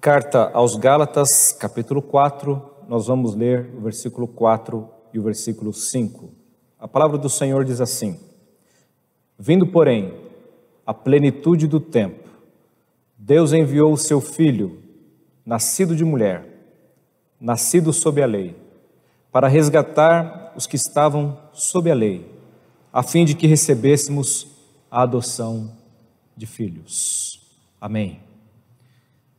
Carta aos Gálatas, capítulo 4, nós vamos ler o versículo 4 e o versículo 5. A palavra do Senhor diz assim: Vindo, porém, a plenitude do tempo, Deus enviou o seu Filho, nascido de mulher, nascido sob a lei, para resgatar os que estavam sob a lei, a fim de que recebêssemos a adoção de filhos. Amém.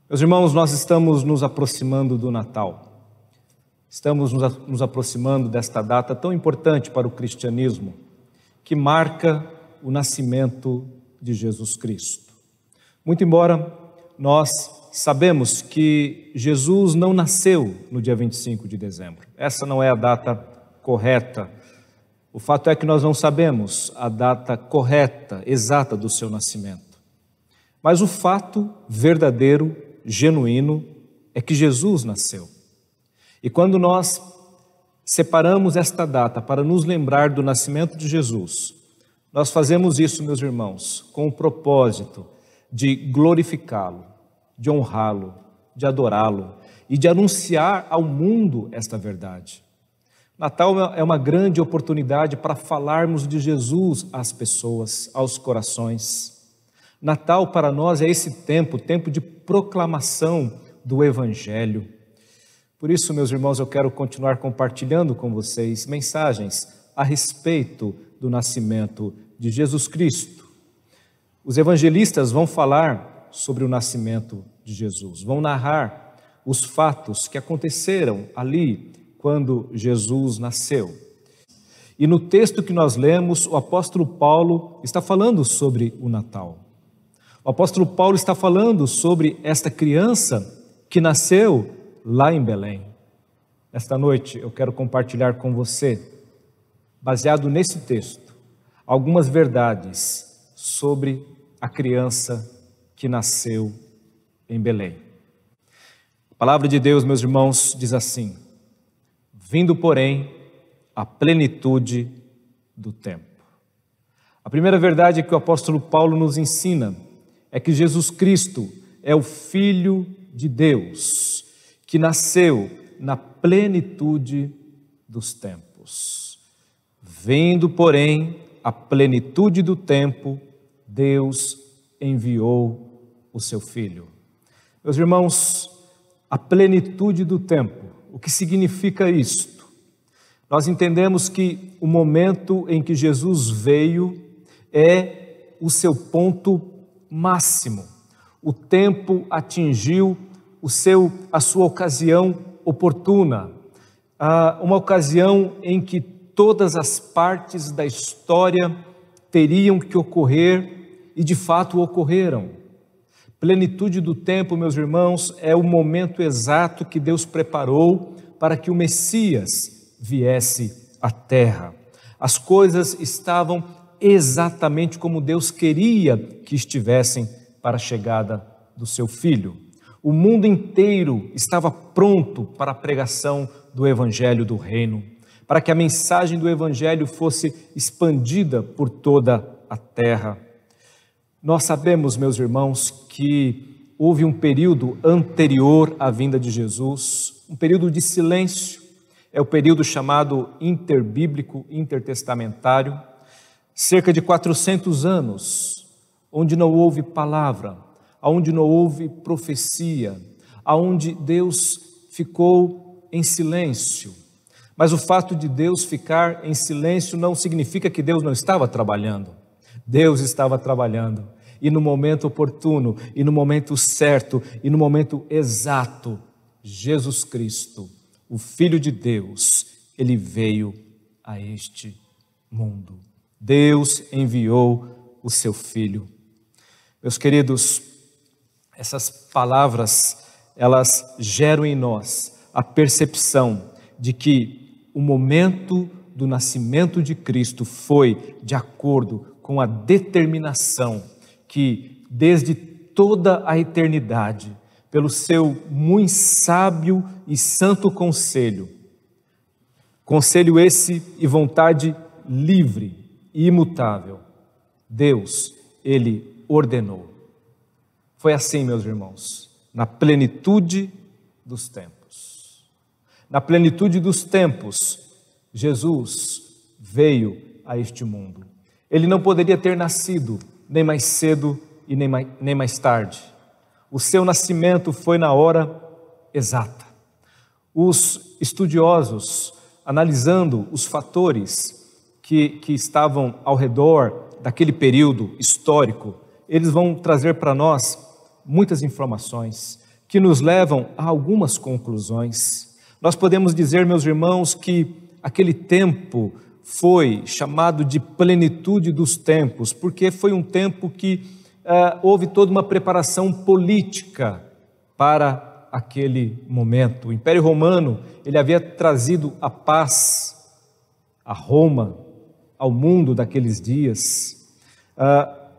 Meus irmãos, nós estamos nos aproximando do Natal. Estamos nos aproximando desta data tão importante para o cristianismo, que marca o nascimento de Jesus Cristo. Muito embora nós sabemos que Jesus não nasceu no dia 25 de dezembro. Essa não é a data correta. O fato é que nós não sabemos a data correta, exata do seu nascimento. Mas o fato verdadeiro, genuíno, é que Jesus nasceu. E quando nós separamos esta data para nos lembrar do nascimento de Jesus, nós fazemos isso, meus irmãos, com o propósito de glorificá-lo, de honrá-lo, de adorá-lo e de anunciar ao mundo esta verdade. Natal é uma grande oportunidade para falarmos de Jesus às pessoas, aos corações. Natal para nós é esse tempo de proclamação do Evangelho. Por isso, meus irmãos, eu quero continuar compartilhando com vocês mensagens a respeito do nascimento de Jesus Cristo. Os evangelistas vão falar sobre o nascimento de Jesus, vão narrar os fatos que aconteceram ali quando Jesus nasceu. E no texto que nós lemos, o apóstolo Paulo está falando sobre o Natal. O apóstolo Paulo está falando sobre esta criança que nasceu lá em Belém. Esta noite eu quero compartilhar com você, baseado nesse texto, algumas verdades sobre a criança que nasceu em Belém. A palavra de Deus, meus irmãos, diz assim: Vindo, porém, a plenitude do tempo. A primeira verdade que o apóstolo Paulo nos ensina é que Jesus Cristo é o Filho de Deus, que nasceu na plenitude dos tempos. Vindo, porém, a plenitude do tempo, Deus enviou o seu Filho. Meus irmãos, a plenitude do tempo, o que significa isto? Nós entendemos que o momento em que Jesus veio é o seu ponto máximo. O tempo atingiu a sua ocasião oportuna, uma ocasião em que todas as partes da história teriam que ocorrer e de fato ocorreram. Plenitude do tempo, meus irmãos, é o momento exato que Deus preparou para que o Messias viesse à terra. As coisas estavam exatamente como Deus queria que estivessem para a chegada do seu Filho. O mundo inteiro estava pronto para a pregação do Evangelho do Reino, para que a mensagem do Evangelho fosse expandida por toda a terra. Nós sabemos, meus irmãos, que houve um período anterior à vinda de Jesus, um período de silêncio, é o período chamado interbíblico, intertestamentário, cerca de 400 anos, onde não houve palavra, onde não houve profecia, onde Deus ficou em silêncio. Mas o fato de Deus ficar em silêncio não significa que Deus não estava trabalhando. Deus estava trabalhando, e no momento oportuno, e no momento certo, e no momento exato, Jesus Cristo, o Filho de Deus, ele veio a este mundo. Deus enviou o seu Filho. Meus queridos, essas palavras, elas geram em nós a percepção de que o momento do nascimento de Cristo foi de acordo com a determinação que, desde toda a eternidade, pelo seu muito sábio e santo conselho esse e vontade livre e imutável, Deus, ele ordenou. Foi assim, meus irmãos. na plenitude dos tempos. Na plenitude dos tempos, Jesus veio a este mundo. Ele não poderia ter nascido nem mais cedo e nem mais tarde. O seu nascimento foi na hora exata. Os estudiosos, analisando os fatores que estavam ao redor daquele período histórico, eles vão trazer para nós muitas informações que nos levam a algumas conclusões. Nós podemos dizer, meus irmãos, que aquele tempo foi chamado de plenitude dos tempos, porque foi um tempo que houve toda uma preparação política para aquele momento. O Império Romano, ele havia trazido a paz a Roma, ao mundo daqueles dias.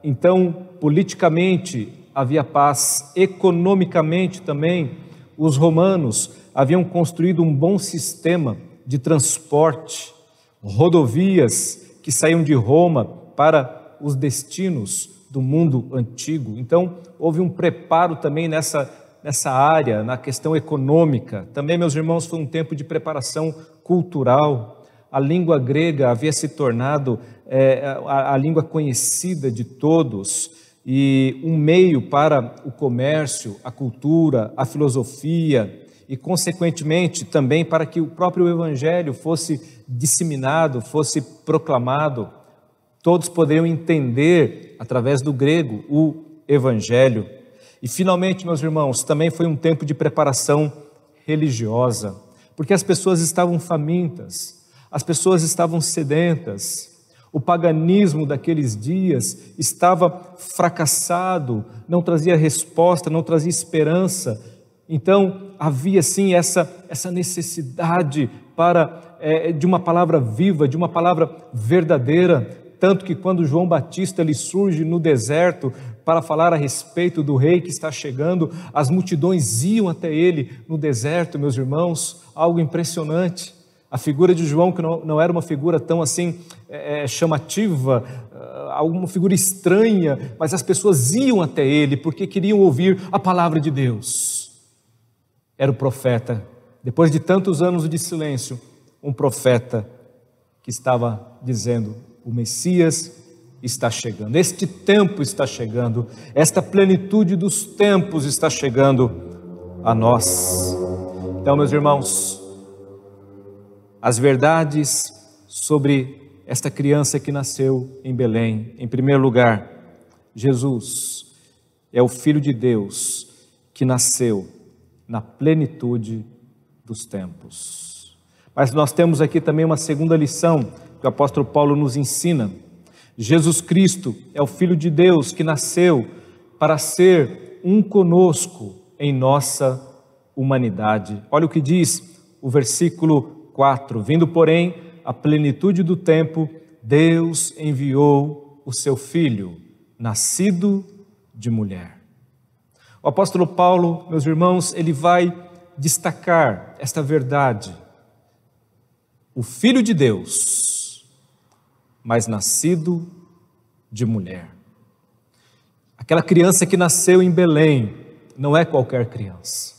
Então, politicamente havia paz, economicamente também, os romanos haviam construído um bom sistema de transporte, rodovias que saíam de Roma para os destinos do mundo antigo. Então, houve um preparo também nessa área, na questão econômica. Também, meus irmãos, foi um tempo de preparação cultural. A língua grega havia se tornado a língua conhecida de todos e um meio para o comércio, a cultura, a filosofia e, consequentemente, também para que o próprio Evangelho fosse disseminado, fosse proclamado. Todos poderiam entender, através do grego, o Evangelho. E, finalmente, meus irmãos, também foi um tempo de preparação religiosa, porque as pessoas estavam famintas, as pessoas estavam sedentas. O paganismo daqueles dias estava fracassado, não trazia resposta, não trazia esperança. Então, havia sim essa necessidade de uma palavra viva, de uma palavra verdadeira. Tanto que quando João Batista ele surge no deserto para falar a respeito do rei que está chegando, as multidões iam até ele no deserto, meus irmãos, algo impressionante. A figura de João, que não era uma figura tão assim chamativa, alguma figura estranha, mas as pessoas iam até ele porque queriam ouvir a palavra de Deus. Era o profeta, depois de tantos anos de silêncio, um profeta que estava dizendo: o Messias está chegando, este tempo está chegando, esta plenitude dos tempos está chegando a nós. Então, meus irmãos, as verdades sobre esta criança que nasceu em Belém. Em primeiro lugar, Jesus é o Filho de Deus que nasceu na plenitude dos tempos. Mas nós temos aqui também uma segunda lição que o apóstolo Paulo nos ensina. Jesus Cristo é o Filho de Deus que nasceu para ser um conosco em nossa humanidade. Olha o que diz o versículo 4: vindo, porém, a plenitude do tempo, Deus enviou o seu Filho, nascido de mulher. O apóstolo Paulo, meus irmãos, ele vai destacar esta verdade. O Filho de Deus, mas nascido de mulher. Aquela criança que nasceu em Belém não é qualquer criança,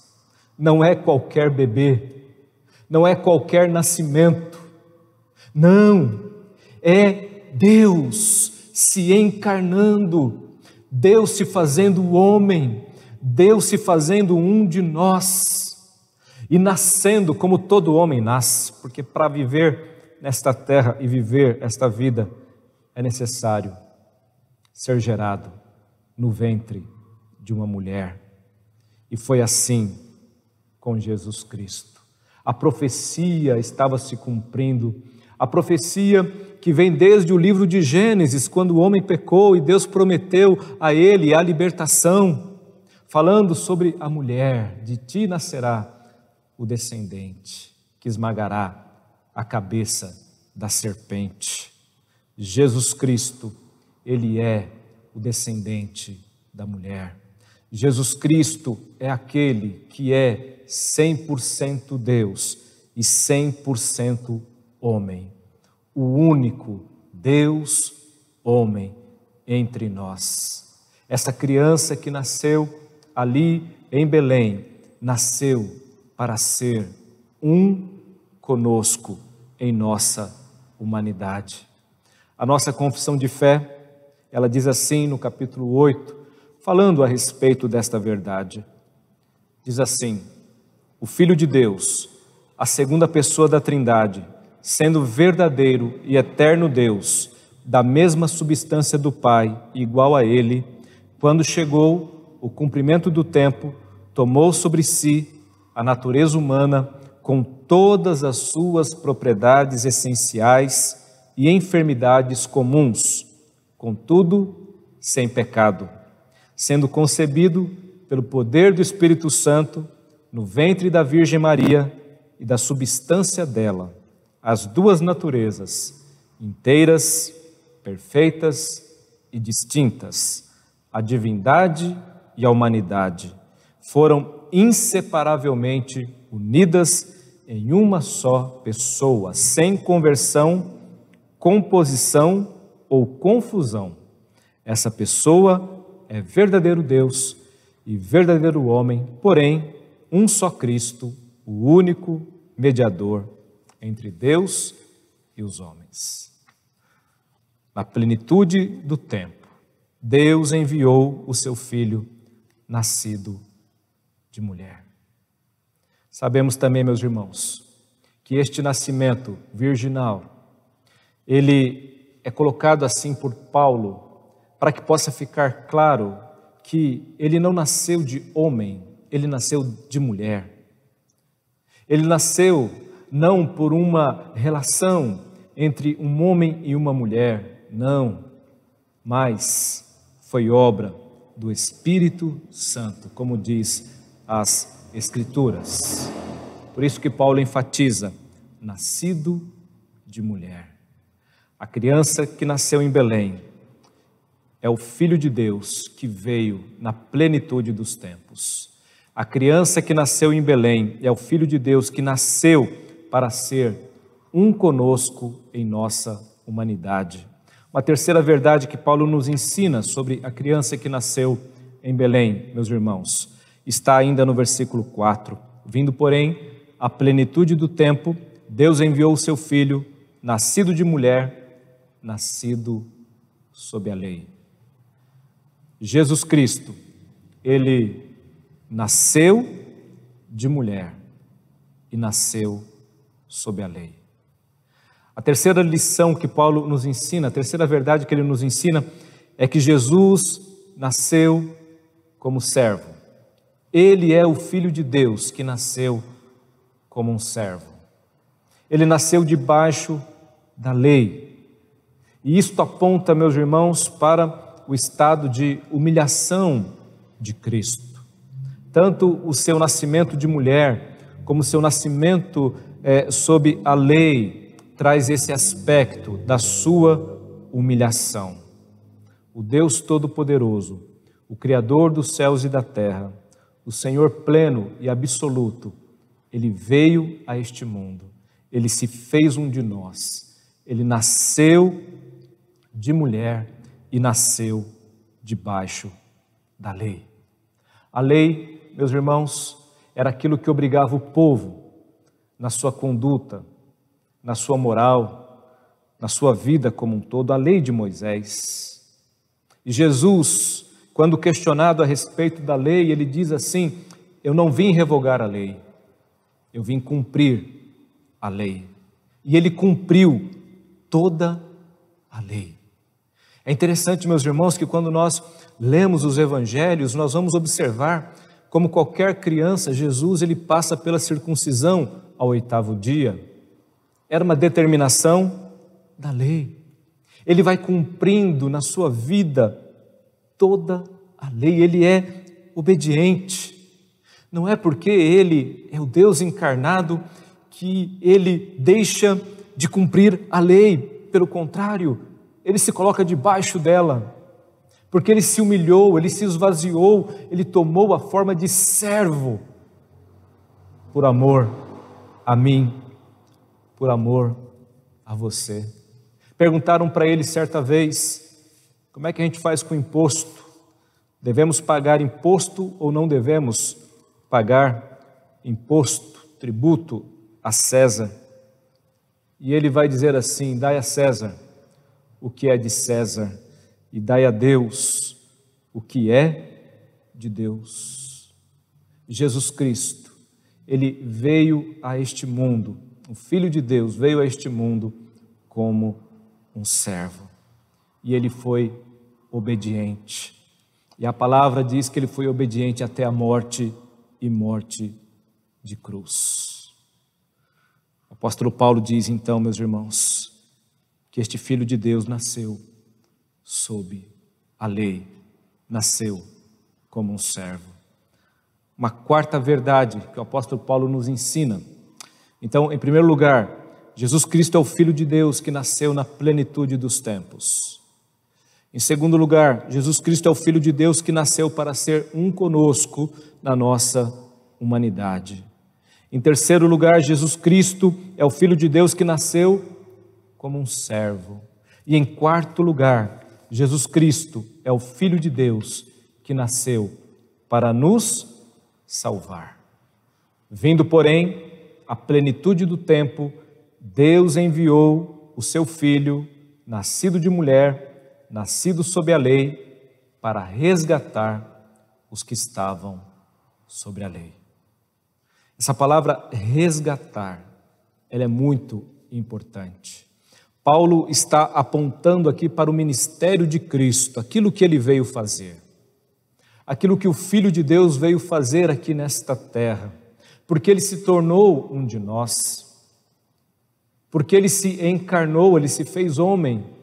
não é qualquer bebê, não é qualquer nascimento, não, é Deus se encarnando, Deus se fazendo homem, Deus se fazendo um de nós e nascendo como todo homem nasce, porque para viver nesta terra e viver esta vida é necessário ser gerado no ventre de uma mulher. E foi assim com Jesus Cristo. A profecia estava se cumprindo, a profecia que vem desde o livro de Gênesis, quando o homem pecou e Deus prometeu a ele a libertação, falando sobre a mulher: de ti nascerá o descendente que esmagará a cabeça da serpente. Jesus Cristo, ele é o descendente da mulher. Jesus Cristo é aquele que é 100% Deus e 100% homem, o único Deus homem entre nós. Essa criança que nasceu ali em Belém, nasceu para ser um conosco em nossa humanidade. A nossa confissão de fé, ela diz assim no capítulo 8, falando a respeito desta verdade. Diz assim: o Filho de Deus, a segunda pessoa da Trindade, sendo verdadeiro e eterno Deus, da mesma substância do Pai, igual a Ele, quando chegou o cumprimento do tempo, tomou sobre si a natureza humana com todas as suas propriedades essenciais e enfermidades comuns, contudo, sem pecado, sendo concebido pelo poder do Espírito Santo no ventre da Virgem Maria e da substância dela, as duas naturezas, inteiras, perfeitas e distintas, a divindade e a humanidade, foram inseparavelmente unidas em uma só pessoa, sem conversão, composição ou confusão. Essa pessoa é verdadeiro Deus e verdadeiro homem, porém, um só Cristo, o único mediador entre Deus e os homens. Na plenitude do tempo, Deus enviou o seu Filho, nascido de mulher. Sabemos também, meus irmãos, que este nascimento virginal, ele é colocado assim por Paulo, para que possa ficar claro que ele não nasceu de homem, ele nasceu de mulher. Ele nasceu não por uma relação entre um homem e uma mulher, não, mas foi obra do Espírito Santo, como diz as Escrituras. Por isso que Paulo enfatiza, nascido de mulher. A criança que nasceu em Belém é o Filho de Deus que veio na plenitude dos tempos. A criança que nasceu em Belém é o Filho de Deus que nasceu para ser um conosco em nossa humanidade. Uma terceira verdade que Paulo nos ensina sobre a criança que nasceu em Belém, meus irmãos, está ainda no versículo 4. Vindo, porém, à plenitude do tempo, Deus enviou o seu Filho, nascido de mulher, nascido sob a lei. Jesus Cristo, ele nasceu de mulher e nasceu sob a lei. A terceira lição que Paulo nos ensina, a terceira verdade que ele nos ensina, é que Jesus nasceu como servo. Ele é o Filho de Deus que nasceu como um servo. Ele nasceu debaixo da lei. E isto aponta, meus irmãos, para o estado de humilhação de Cristo. Tanto o seu nascimento de mulher, como o seu nascimento sob a lei, traz esse aspecto da sua humilhação. O Deus Todo-Poderoso, o Criador dos céus e da terra, o Senhor pleno e absoluto, ele veio a este mundo, ele se fez um de nós, ele nasceu de mulher e nasceu debaixo da lei. A lei, meus irmãos, era aquilo que obrigava o povo na sua conduta, na sua moral, na sua vida como um todo, a lei de Moisés. E Jesus, quando questionado a respeito da lei, ele diz assim: eu não vim revogar a lei, eu vim cumprir a lei. E ele cumpriu toda a lei. É interessante, meus irmãos, que quando nós lemos os evangelhos, nós vamos observar como qualquer criança, Jesus ele passa pela circuncisão ao 8º dia. Era uma determinação da lei. Ele vai cumprindo na sua vida toda a lei. Ele é obediente. Não é porque ele é o Deus encarnado que ele deixa de cumprir a lei. Pelo contrário, ele se coloca debaixo dela. Porque ele se humilhou, ele se esvaziou, ele tomou a forma de servo por amor a mim, por amor a você. Perguntaram para ele certa vez: como é que a gente faz com o imposto? Devemos pagar imposto ou não devemos pagar imposto, tributo a César? E ele vai dizer assim: dai a César o que é de César e dai a Deus o que é de Deus. Jesus Cristo, ele veio a este mundo, o Filho de Deus veio a este mundo como um servo. E ele foi obediente. E a palavra diz que ele foi obediente até a morte e morte de cruz. O apóstolo Paulo diz então, meus irmãos, que este Filho de Deus nasceu sob a lei, nasceu como um servo. Uma quarta verdade que o apóstolo Paulo nos ensina. Então, em primeiro lugar, Jesus Cristo é o Filho de Deus que nasceu na plenitude dos tempos. Em segundo lugar, Jesus Cristo é o Filho de Deus que nasceu para ser um conosco na nossa humanidade. Em terceiro lugar, Jesus Cristo é o Filho de Deus que nasceu como um servo. E em quarto lugar, Jesus Cristo é o Filho de Deus que nasceu para nos salvar. Vindo, porém, à plenitude do tempo, Deus enviou o seu Filho, nascido de mulher, nascido sob a lei, para resgatar os que estavam sobre a lei. Essa palavra resgatar, ela é muito importante. Paulo está apontando aqui para o ministério de Cristo, aquilo que ele veio fazer, aquilo que o Filho de Deus veio fazer aqui nesta terra, porque ele se tornou um de nós, porque ele se encarnou, ele se fez homem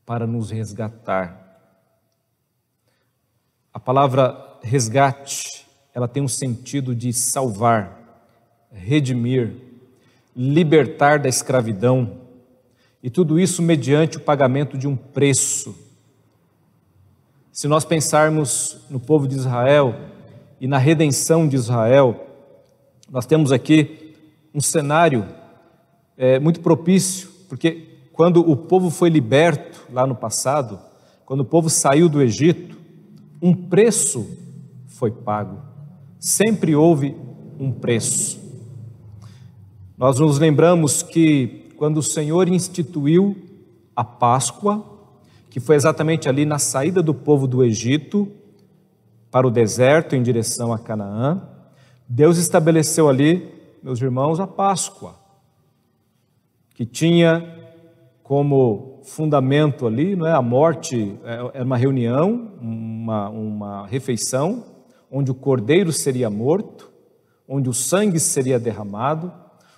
para nos resgatar. A palavra resgate, ela tem um sentido de salvar, redimir, libertar da escravidão, e tudo isso mediante o pagamento de um preço. Se nós pensarmos no povo de Israel e na redenção de Israel, nós temos aqui um cenário muito propício, porque quando o povo foi liberto lá no passado, quando o povo saiu do Egito, um preço foi pago. Sempre houve um preço. Nós nos lembramos que quando o Senhor instituiu a Páscoa, que foi exatamente ali na saída do povo do Egito para o deserto em direção a Canaã, Deus estabeleceu ali, meus irmãos, a Páscoa, que tinha como fundamento ali, não é, a morte, era uma reunião, uma refeição, onde o cordeiro seria morto, onde o sangue seria derramado,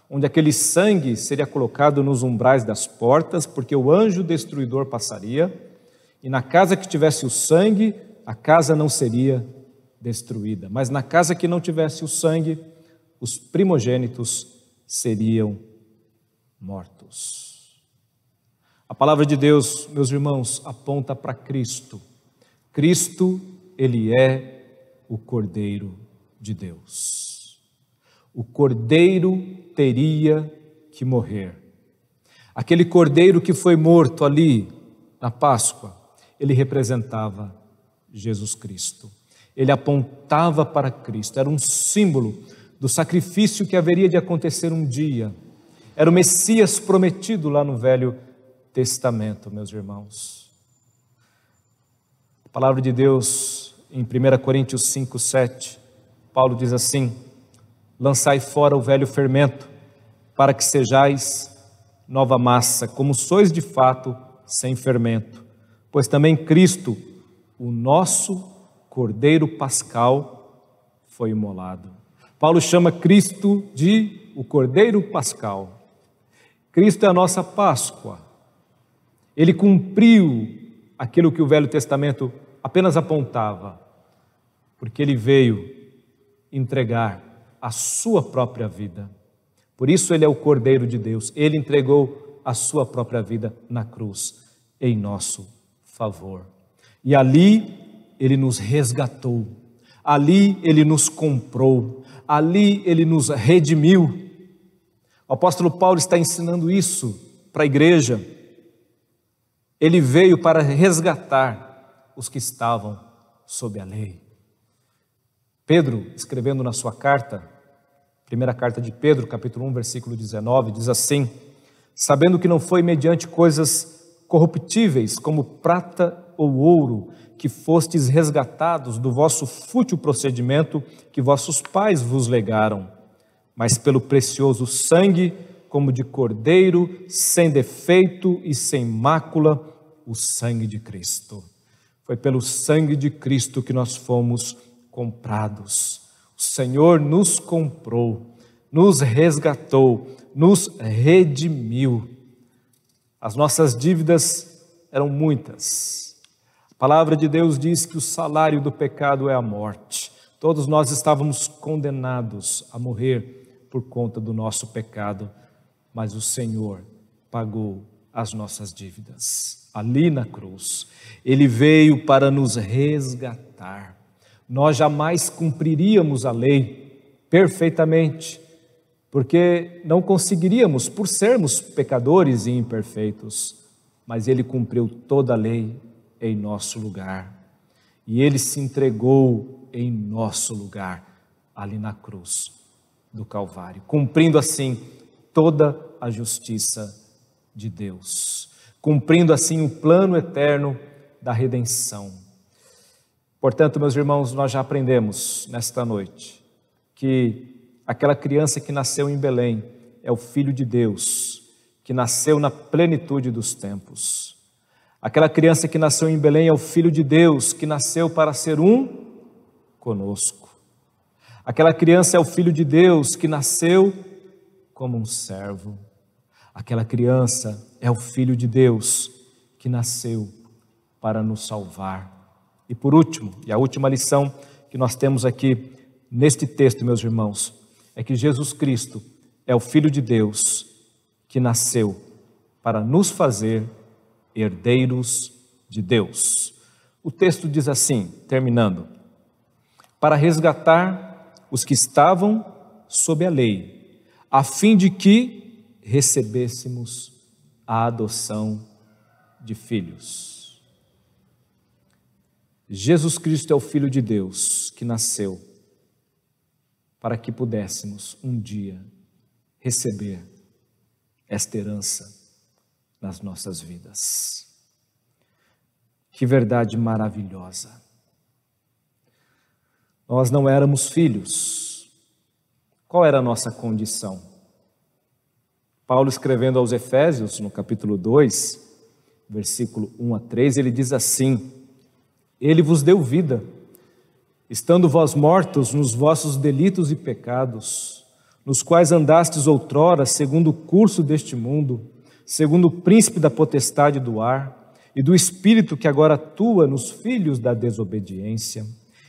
onde aquele sangue seria colocado nos umbrais das portas, porque o anjo destruidor passaria, e na casa que tivesse o sangue, a casa não seria destruída, mas na casa que não tivesse o sangue, os primogênitos seriam mortos. A palavra de Deus, meus irmãos, aponta para Cristo. Cristo, ele é o Cordeiro de Deus. O Cordeiro teria que morrer. Aquele Cordeiro que foi morto ali na Páscoa, ele representava Jesus Cristo. Ele apontava para Cristo, era um símbolo do sacrifício que haveria de acontecer um dia. Era o Messias prometido lá no Velho Testamento, meus irmãos. A palavra de Deus em 1 Coríntios 5, 7, Paulo diz assim: lançai fora o velho fermento, para que sejais nova massa, como sois de fato sem fermento, pois também Cristo, o nosso Cordeiro Pascal, foi imolado. Paulo chama Cristo de o Cordeiro Pascal. Cristo é a nossa Páscoa. Ele cumpriu aquilo que o Velho Testamento apenas apontava, porque ele veio entregar a sua própria vida. Por isso ele é o Cordeiro de Deus. Ele entregou a sua própria vida na cruz, em nosso favor. E ali ele nos resgatou, ali ele nos comprou, ali ele nos redimiu. O apóstolo Paulo está ensinando isso para a igreja. Ele veio para resgatar os que estavam sob a lei. Pedro, escrevendo na sua carta, primeira carta de Pedro, capítulo 1, versículo 19, diz assim: sabendo que não foi mediante coisas corruptíveis, como prata ou ouro, que fostes resgatados do vosso fútil procedimento que vossos pais vos legaram, mas pelo precioso sangue, como de cordeiro, sem defeito e sem mácula, o sangue de Cristo. Foi pelo sangue de Cristo que nós fomos comprados. O Senhor nos comprou, nos resgatou, nos redimiu. As nossas dívidas eram muitas. A palavra de Deus diz que o salário do pecado é a morte. Todos nós estávamos condenados a morrer por conta do nosso pecado, mas o Senhor pagou as nossas dívidas ali na cruz. Ele veio para nos resgatar. Nós jamais cumpriríamos a lei perfeitamente, porque não conseguiríamos, por sermos pecadores e imperfeitos, mas Ele cumpriu toda a lei em nosso lugar, e Ele se entregou em nosso lugar, ali na cruz do Calvário, cumprindo assim toda a justiça de Deus, cumprindo assim o plano eterno da redenção. Portanto, meus irmãos, nós já aprendemos nesta noite que aquela criança que nasceu em Belém é o Filho de Deus, que nasceu na plenitude dos tempos. Aquela criança que nasceu em Belém é o Filho de Deus, que nasceu para ser um conosco. Aquela criança é o Filho de Deus, que nasceu como um servo. Aquela criança é o Filho de Deus, que nasceu para nos salvar. E por último, e a última lição que nós temos aqui neste texto, meus irmãos, é que Jesus Cristo é o Filho de Deus que nasceu para nos fazer herdeiros de Deus. O texto diz assim, terminando: para resgatar os que estavam sob a lei, a fim de que recebêssemos a adoção de filhos. Jesus Cristo é o Filho de Deus que nasceu para que pudéssemos um dia receber esta herança nas nossas vidas. Que verdade maravilhosa! Nós não éramos filhos. Qual era a nossa condição? Paulo, escrevendo aos Efésios, no capítulo 2, versículo 1 a 3, ele diz assim: Ele vos deu vida, estando vós mortos nos vossos delitos e pecados, nos quais andastes outrora, segundo o curso deste mundo, segundo o príncipe da potestade do ar, e do espírito que agora atua nos filhos da desobediência,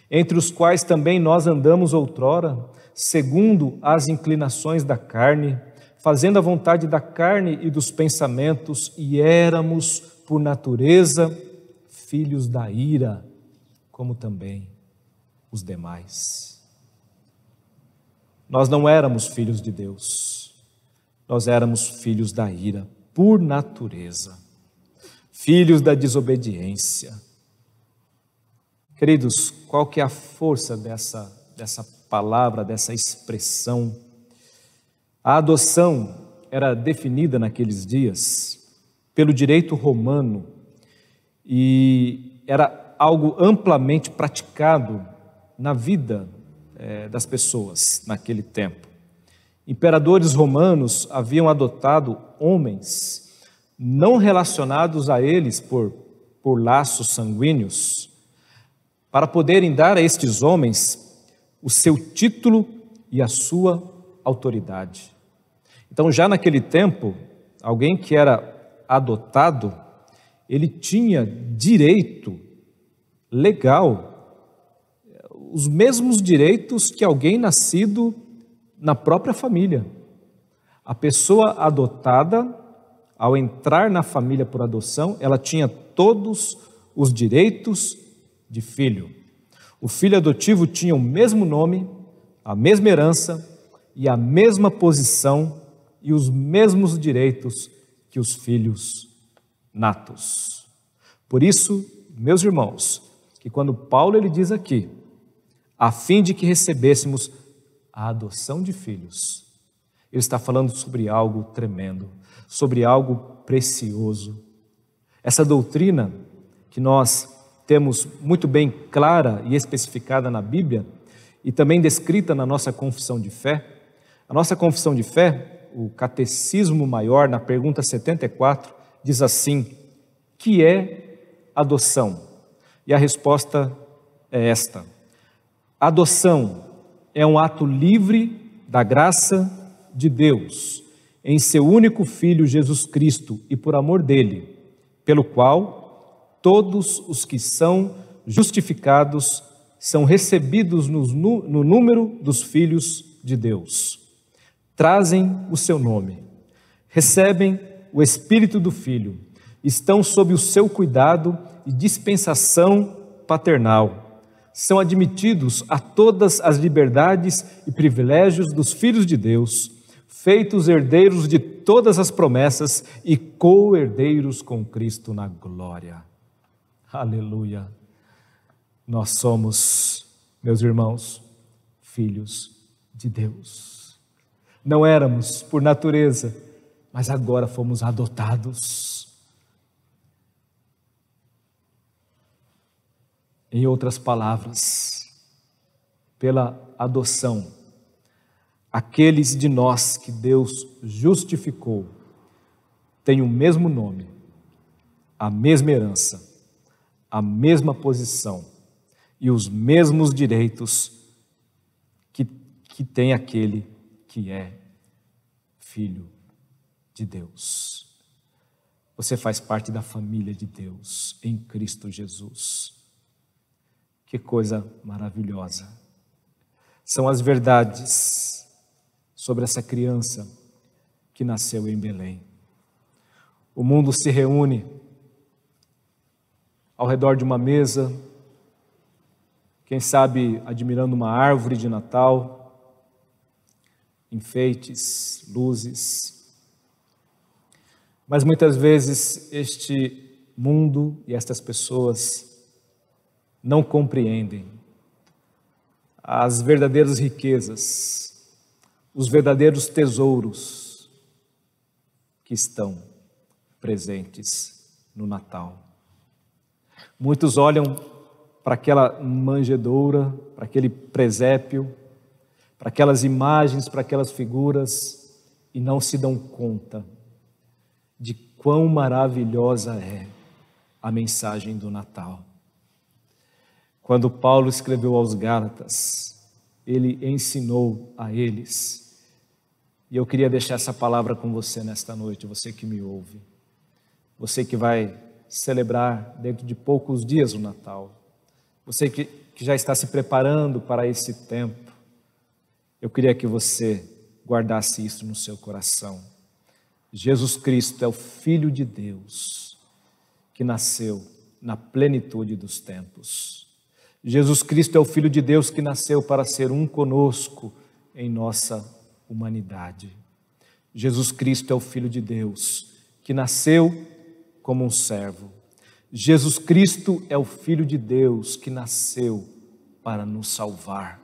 entre os quais também nós andamos outrora, segundo as inclinações da carne, fazendo a vontade da carne e dos pensamentos, e éramos, por natureza, filhos da ira, como também os demais. Nós não éramos filhos de Deus, nós éramos filhos da ira, por natureza, filhos da desobediência. Queridos, qual que é a força dessa palavra, dessa expressão? A adoção era definida naqueles dias pelo direito romano e era algo amplamente praticado na vida das pessoas naquele tempo. Imperadores romanos haviam adotado homens não relacionados a eles por laços sanguíneos, para poderem dar a estes homens o seu título e a sua autoridade. Então, já naquele tempo, alguém que era adotado, ele tinha direito legal, os mesmos direitos que alguém nascido na própria família. A pessoa adotada, ao entrar na família por adoção, ela tinha todos os direitos de filho. O filho adotivo tinha o mesmo nome, a mesma herança e a mesma posição e os mesmos direitos que os filhos natos. Por isso, meus irmãos, que quando Paulo ele diz aqui, a fim de que recebêssemos a adoção de filhos, ele está falando sobre algo tremendo, sobre algo precioso. Essa doutrina que nós temos muito bem clara e especificada na Bíblia e também descrita na nossa confissão de fé. A nossa confissão de fé, o Catecismo Maior, na pergunta 74, diz assim: que é adoção? E a resposta é esta: adoção é um ato livre da graça de Deus em seu único Filho Jesus Cristo e por amor dele, pelo qual todos os que são justificados são recebidos no número dos filhos de Deus. Trazem o seu nome, recebem o Espírito do Filho, estão sob o seu cuidado e dispensação paternal, são admitidos a todas as liberdades e privilégios dos filhos de Deus, feitos herdeiros de todas as promessas e co-herdeiros com Cristo na glória. Aleluia! Nós somos, meus irmãos, filhos de Deus. Não éramos por natureza, mas agora fomos adotados. Em outras palavras, pela adoção, aqueles de nós que Deus justificou têm o mesmo nome, a mesma herança, a mesma posição e os mesmos direitos que tem aquele que é filho de Deus. Você faz parte da família de Deus em Cristo Jesus. Que coisa maravilhosa. São as verdades sobre essa criança que nasceu em Belém. O mundo se reúne ao redor de uma mesa, quem sabe admirando uma árvore de Natal, enfeites, luzes. Mas muitas vezes este mundo e estas pessoas não compreendem as verdadeiras riquezas, os verdadeiros tesouros que estão presentes no Natal. Muitos olham para aquela manjedoura, para aquele presépio, para aquelas imagens, para aquelas figuras e não se dão conta de quão maravilhosa é a mensagem do Natal. Quando Paulo escreveu aos Gálatas, ele ensinou a eles, e eu queria deixar essa palavra com você nesta noite, você que me ouve, você que vai celebrar dentro de poucos dias o Natal, você que já está se preparando para esse tempo, eu queria que você guardasse isso no seu coração. Jesus Cristo é o Filho de Deus, que nasceu na plenitude dos tempos. Jesus Cristo é o Filho de Deus que nasceu para ser um conosco em nossa humanidade. Jesus Cristo é o Filho de Deus que nasceu como um servo. Jesus Cristo é o Filho de Deus que nasceu para nos salvar.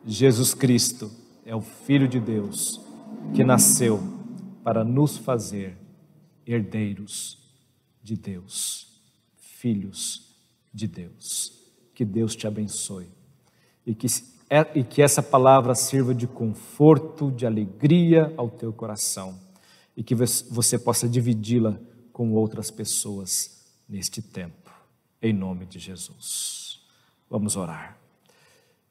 Jesus Cristo é o Filho de Deus que nasceu para nos fazer herdeiros de Deus, filhos de Deus. Que Deus te abençoe e que essa palavra sirva de conforto, de alegria ao teu coração e que você possa dividi-la com outras pessoas neste tempo, em nome de Jesus. Vamos orar.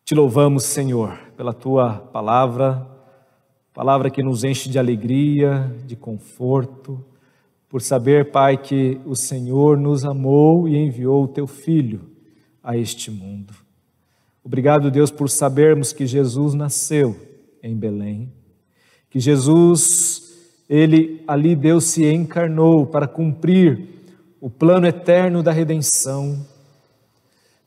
Te louvamos, Senhor, pela tua palavra que nos enche de alegria, de conforto, por saber, Pai, que o Senhor nos amou e enviou o teu Filho a este mundo. Obrigado, Deus, por sabermos que Jesus nasceu em Belém, que Jesus, ali Deus se encarnou para cumprir o plano eterno da redenção,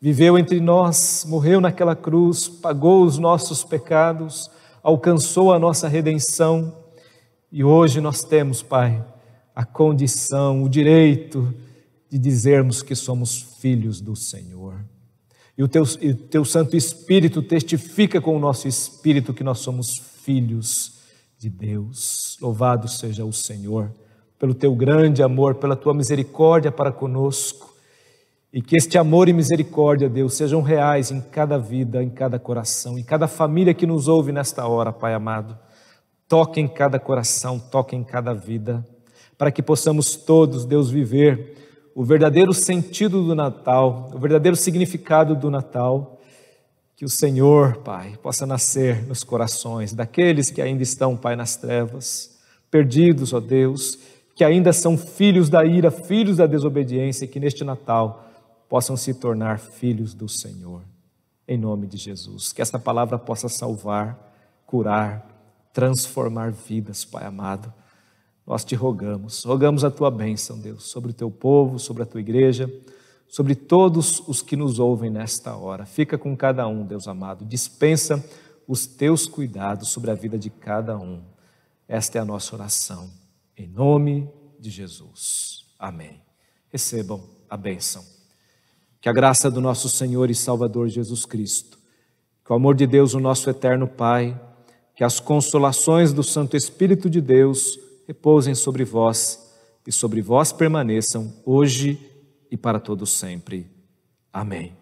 viveu entre nós, morreu naquela cruz, pagou os nossos pecados, alcançou a nossa redenção e hoje nós temos, Pai, a condição, o direito de dizermos que somos filhos do Senhor. E o teu Santo Espírito testifica com o nosso espírito que nós somos filhos de Deus. Louvado seja o Senhor pelo teu grande amor, pela tua misericórdia para conosco. E que este amor e misericórdia, Deus, sejam reais em cada vida, em cada coração, em cada família que nos ouve nesta hora, Pai amado. Toque em cada coração, toque em cada vida, para que possamos todos, Deus, viver o verdadeiro sentido do Natal, o verdadeiro significado do Natal. Que o Senhor, Pai, possa nascer nos corações daqueles que ainda estão, Pai, nas trevas, perdidos, ó Deus, que ainda são filhos da ira, filhos da desobediência, e que neste Natal possam se tornar filhos do Senhor. Em nome de Jesus, que esta palavra possa salvar, curar, transformar vidas, Pai amado. Nós te rogamos a tua bênção, Deus, sobre o teu povo, sobre a tua igreja, sobre todos os que nos ouvem nesta hora. Fica com cada um, Deus amado, dispensa os teus cuidados sobre a vida de cada um. Esta é a nossa oração, em nome de Jesus. Amém. Recebam a bênção. Que a graça do nosso Senhor e Salvador Jesus Cristo, que o amor de Deus, o nosso eterno Pai, que as consolações do Santo Espírito de Deus repousem sobre vós e sobre vós permaneçam hoje e para todo sempre. Amém.